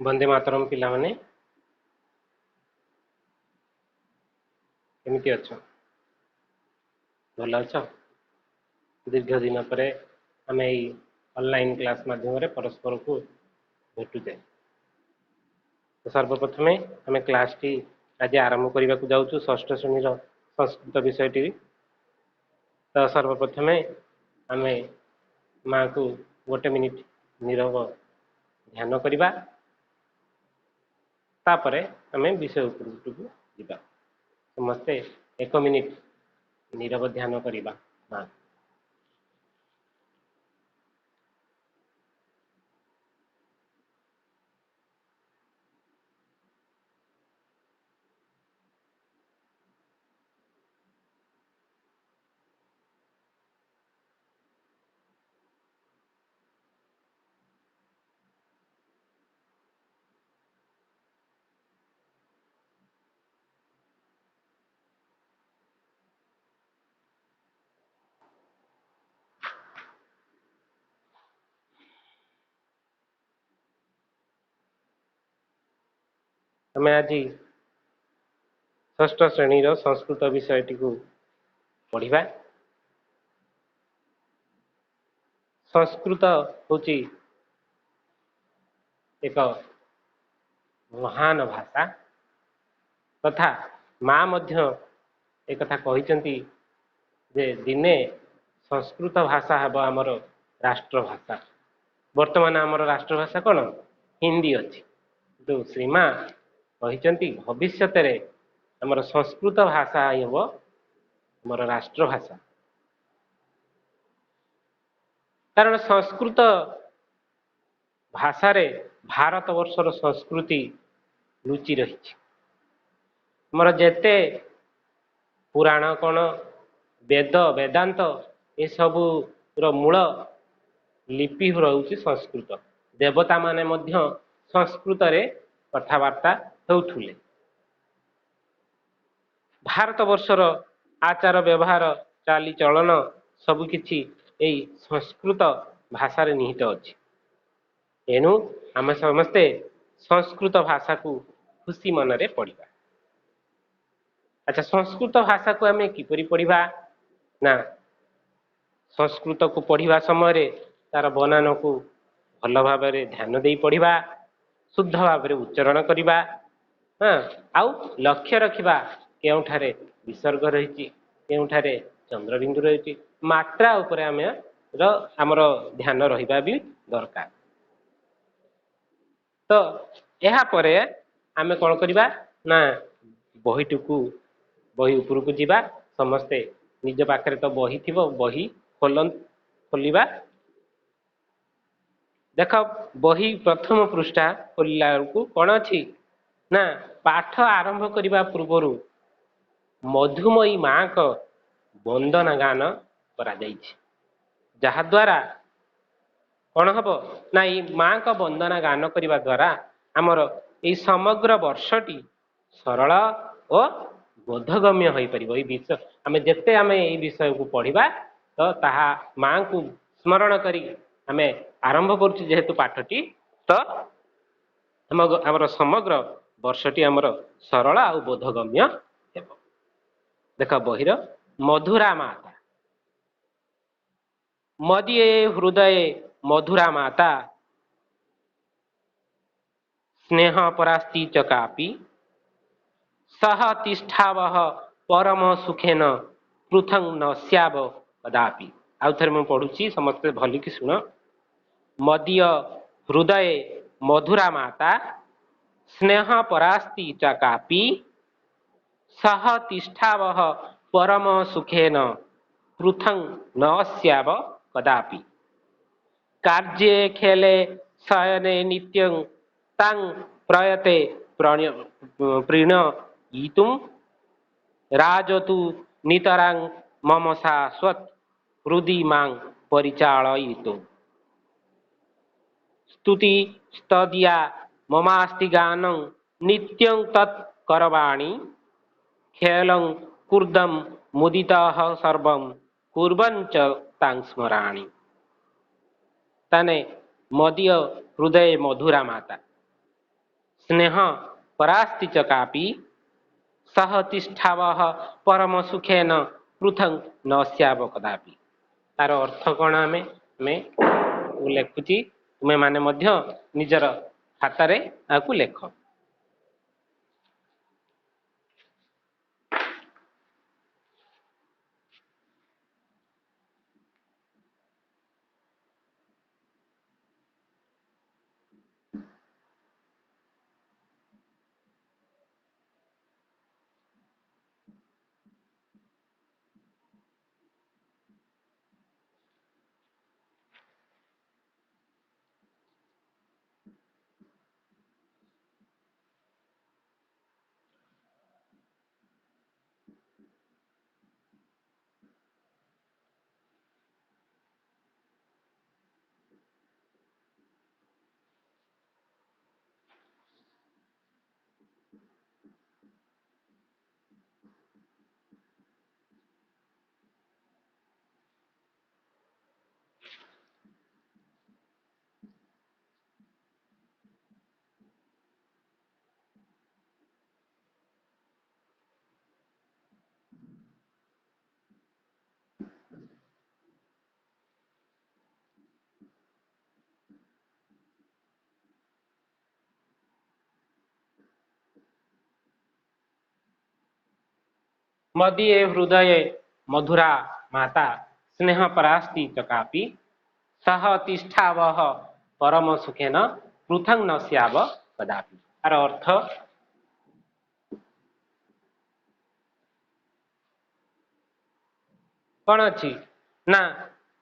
वंदे मातरम पिला माने केमिति अछ भल अछ दीर्घ दिन पर आम ऑनलाइन क्लास माध्यम परस्पर को भेटुचे। तो सर्वप्रथम आम क्लास टी आज आरंभ करने को जाऊँ षष्ठ श्रेणी संस्कृत विषयटी। तो सर्वप्रथम आम माँ को गोटे मिनिट नीरव ध्यान करवा तापर आम विषय उपरकू जा समस्ते एक मिनिट नीरव ध्यान करवा माँ। आम आज षष्ठ श्रेणी संस्कृत विषयटी को पढ़ा। संस्कृत हूँ एक महान भाषा तथा माँ मध्य एक कहते जे दिने संस्कृत भाषा है आमर राष्ट्रभाषा। वर्तमान आमर राष्ट्रभाषा कौन हिंदी अच्छी तो श्रीमा कहते भविष्य आमर संस्कृत भाषा हम आमर राष्ट्रभाषा। कारण संस्कृत भाषा रे भारत वर्षर संस्कृति लुचि रही। आमर जेते पुराण कौन वेद वेदांत ये सबू मूल लिपि रही संस्कृत। देवता माने मध्य संस्कृत रे कथबार्ता होउथुले। भारत वर्षर आचार व्यवहार चाली चलन सबकिछि यही संस्कृत भाषा रे निहित अछि। एनु आम समस्ते संस्कृत भाषा को खुशी मन रे पढ़िबा। अच्छा संस्कृत भाषा को आम किपरि पढ़िबा ना संस्कृत को पढ़िबा समय तार बनान को भल भाव ध्यान दे पढ़िबा शुद्ध भाव उच्चारण करवा। हाँ आउ लक्ष्य रखिबा केउठारे विसर्ग रही केउठारे चंद्रबिंदु रही मात्रा उपरे आमर ध्यान रहिबा भी दरकार। तो यह परे आमे कौन करवा ना बहीटुकू बही उपरकू जीवा समस्ते निज पाखे तो बही थी बही खोलिबा। देख बही प्रथम पृष्ठा खोलला कौन अच्छी ना पाठ आरंभ करने पूर्वर मधुमयी माँ का वंदना गान करा जहाद्वारा कौन हम ना ये माँ का वंदना गान करने द्वारा आमर ये समग्र वर्षटी सरल और बोधगम्य हो पार। विषय आम जिते आम ये विषय को पढ़ा तो ताहा माँ को स्मरण करी आम आरंभ करुँ जेहेतु पाठटी तो आमर समग्र वर्षटी आमर सरल आ बोधगम्य हेब। देख बहिर मधुरा माता मदीये हृदय मधुरा माता स्नेह परास्ति चकापि सह तिष्ठावह परम सुखेन पृथंग न स्याव कदापि। आउ थे मुझे पढ़ुची समस्ते भलिकी शुण। मदीय हृदय मधुरा माता स्नेह परास्ति चकापि सह तिष्ठावह परम सुखेन पृथंग न स्याव कदापि। कार्ये खेले शयने नित्यं तां प्रयते प्रीणयितुं राजतु नितरां मम शाश्वत हृदि मां परिचालयितुं। स्तुति स्तदिया ममास्ति गानं नित्यं तत् करवाणि खेलं कुर्दं मुदितः सर्वं कुर्वन् च तां स्मराणि। ताने मदीय हृदय मधुरा माता स्नेह परास्ति च कापि सह तिष्ठावह परम सुखेन पृथंग न स्याव कदापि। तार अर्थ कौन आमे लेखुची तुमे माने मध्य निजर खातारे आकु लेख। मदीये हृदये मधुरा माता स्नेह परास्ति च कापि सह तिष्ठावह परम सुखेन पृथंग न स्याव कदापि। तार अर्थ कौन अच्छी ना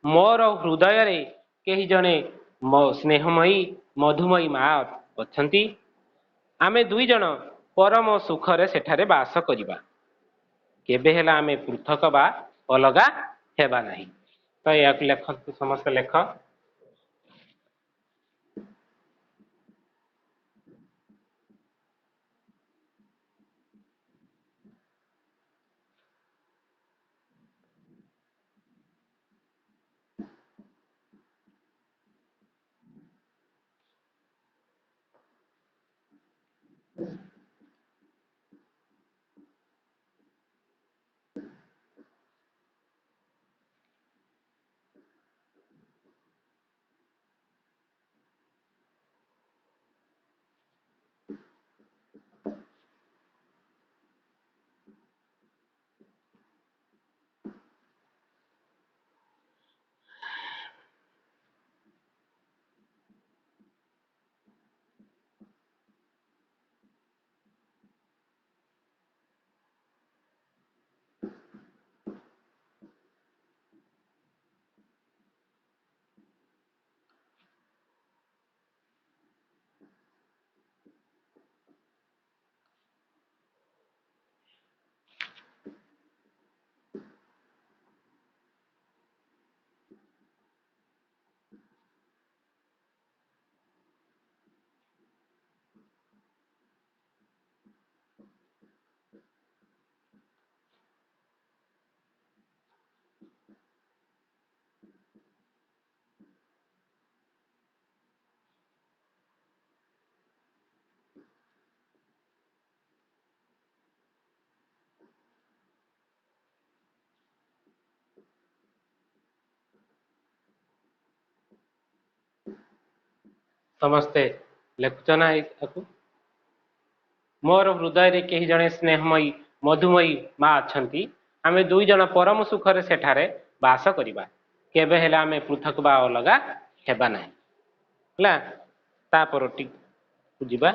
मोर हृदय रे कही जने स्नेहमयी मधुमयी माँ अछंती आमे दुई जन परम सुखरे सेठारे बास करिबा केबे हेला आमे पृथक बा अलगा हेबा नहीं। तो या लेख समस्त लेख। समस्ते लेखुचना मोर हृदय रे कही जने स्नेहमयी मधुमयी माँ अछंती आमे दुई जन परम सुखरे सेठारे बास करिबा केबे हेला आमे पृथक बा अलगा हेबा नहीं ହେଲା। ता परटी बुझिबा।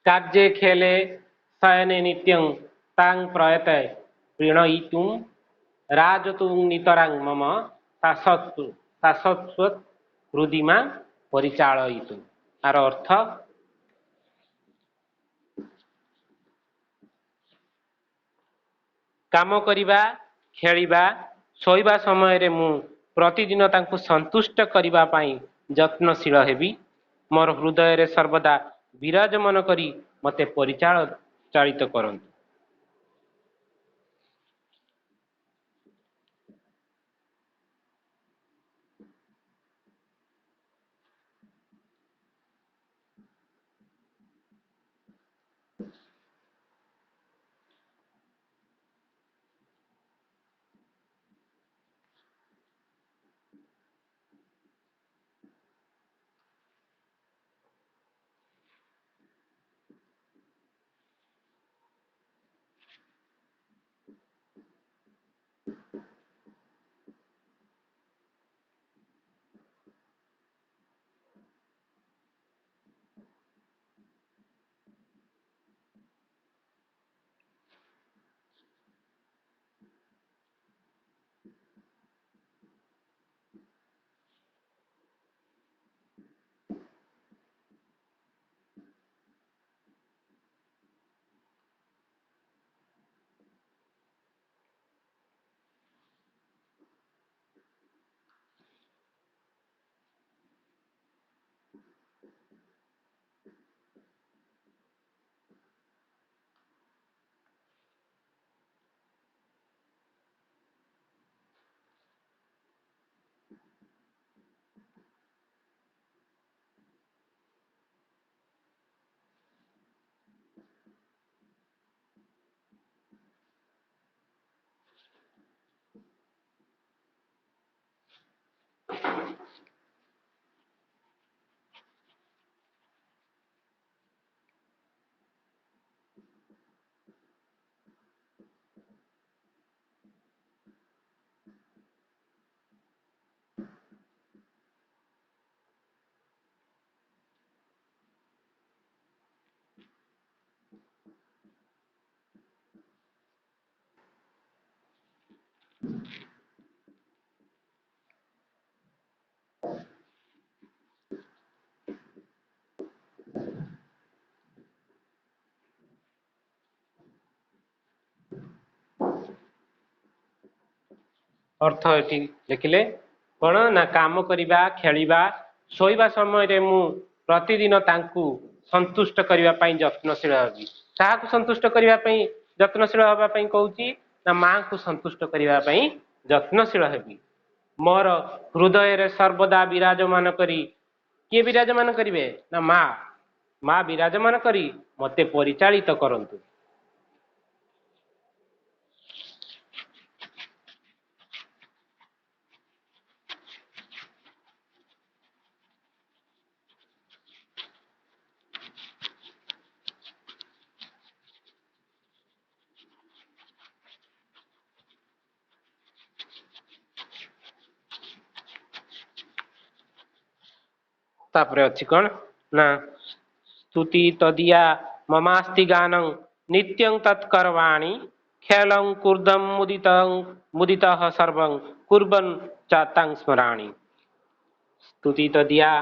कार्ये खेले शयने नित्यं तां प्रयते प्रीणयितुं राजतुं नितरां मम शाश्वत हृदि मां परिचालयितुं। तार अर्थ काम କରିବା, ଖେଳିବା, ଶୋଇବା ସମୟରେ ମୁଁ ପ୍ରତିଦିନ ତାଙ୍କୁ ସନ୍ତୁଷ୍ଟ କରିବା ପାଇଁ ଯତ୍ନଶୀଳ ହେବି। ମୋର ହୃଦୟରେ ସର୍ବଦା ବିରାଜମାନ କରି ମୋତେ ପରିଚାଳିତ କରନ୍ତୁ। अर्थ एटी लिखिले कौन ना काम करवा खेलिबा शोइबा समय मु प्रतिदिन तांकु संतुष्ट करने यत्नशील हेबी। ताहाकु संतुष्ट करने यत्नशील हवा कहूँ ना माँ को संतुष्ट करने यत्नशील हेबी। मोर हृदय सर्वदा विराजमान करी किए विराजमान करिवे ना माँ माँ विराजमान करी मते परिचालित करंतु। तापरे अच्छी कौन ना स्तुति तदिया ममास्ति गानं नित्यं तत्करवाणी खेलं कुर्दं मुदितः सर्वं कुर्बन् च तं स्मरामि। स्तुति तदिया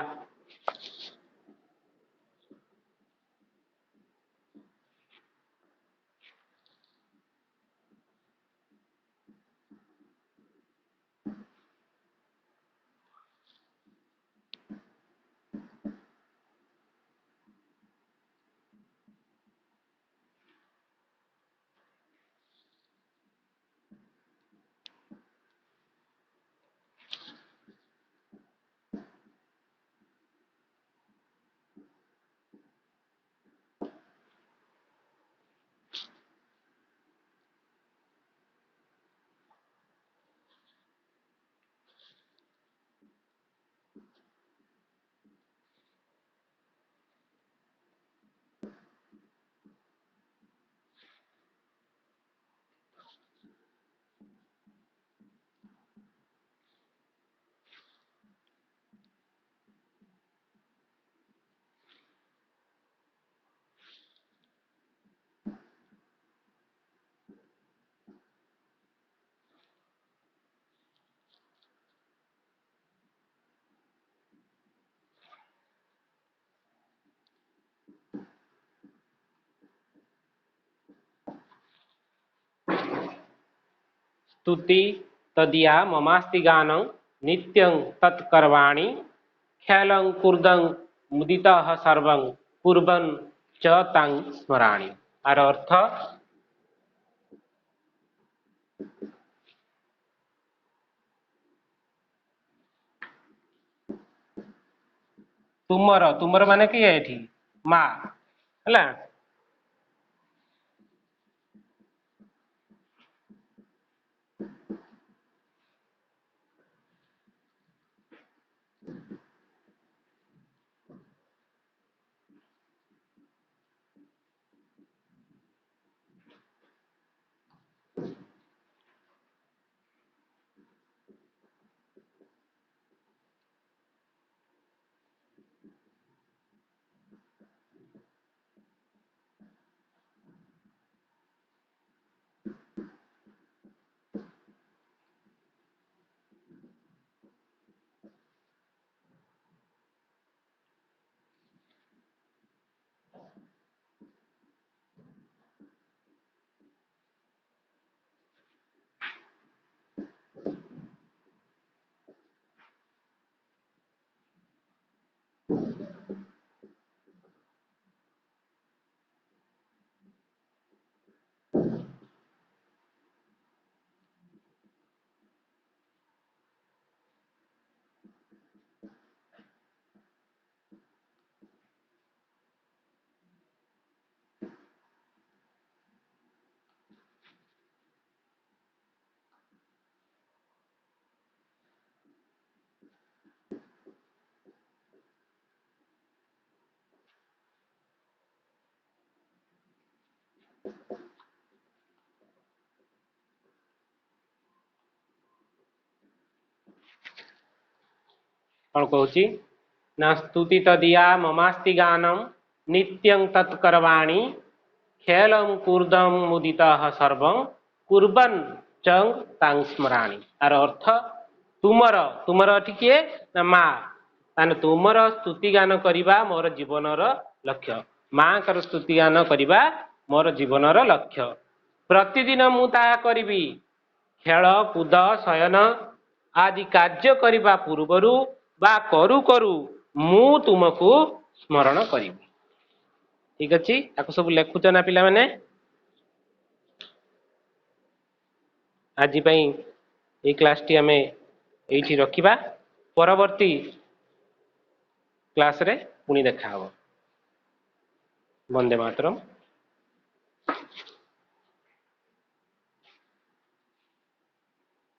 स्तुति तदिया ममास्ति गानं नित्यं तत्कर्वाणि ख्यालं कुर्दं मुदितः सर्वं कुर्बन् च तां स्मरामि। आर अर्थ तुमर तुमर माने किए एठी माँ है। कौन कहूँ ना स्तुति तदिया ममास्ति गानम नित्यं तत्कर्वाणि खेलम कूर्दम मुदितः सर्वं कुर्बन चंग तांग स्मराणि। आर अर्थ तुमर तुमर एठी किए ना माँ ताने तुमर स्तुति गान करिबा मोर जीवनर लक्ष्य। माँ कर स्तुति गान करिबा मोर जीवनर लक्ष्य। प्रतिदिन मु ताहा करिबी खेल कूद शयन आदि कार्य करिबा पूर्वरु बा करू करू मु तुमको स्मरण करिबी। ठीक अच्छी ताको सब लेखुच ना पिला माने आज ये क्लास टी आमे एठी रखिबा परवर्ती क्लास रे पुणी देखा हबो। वंदे मातरम।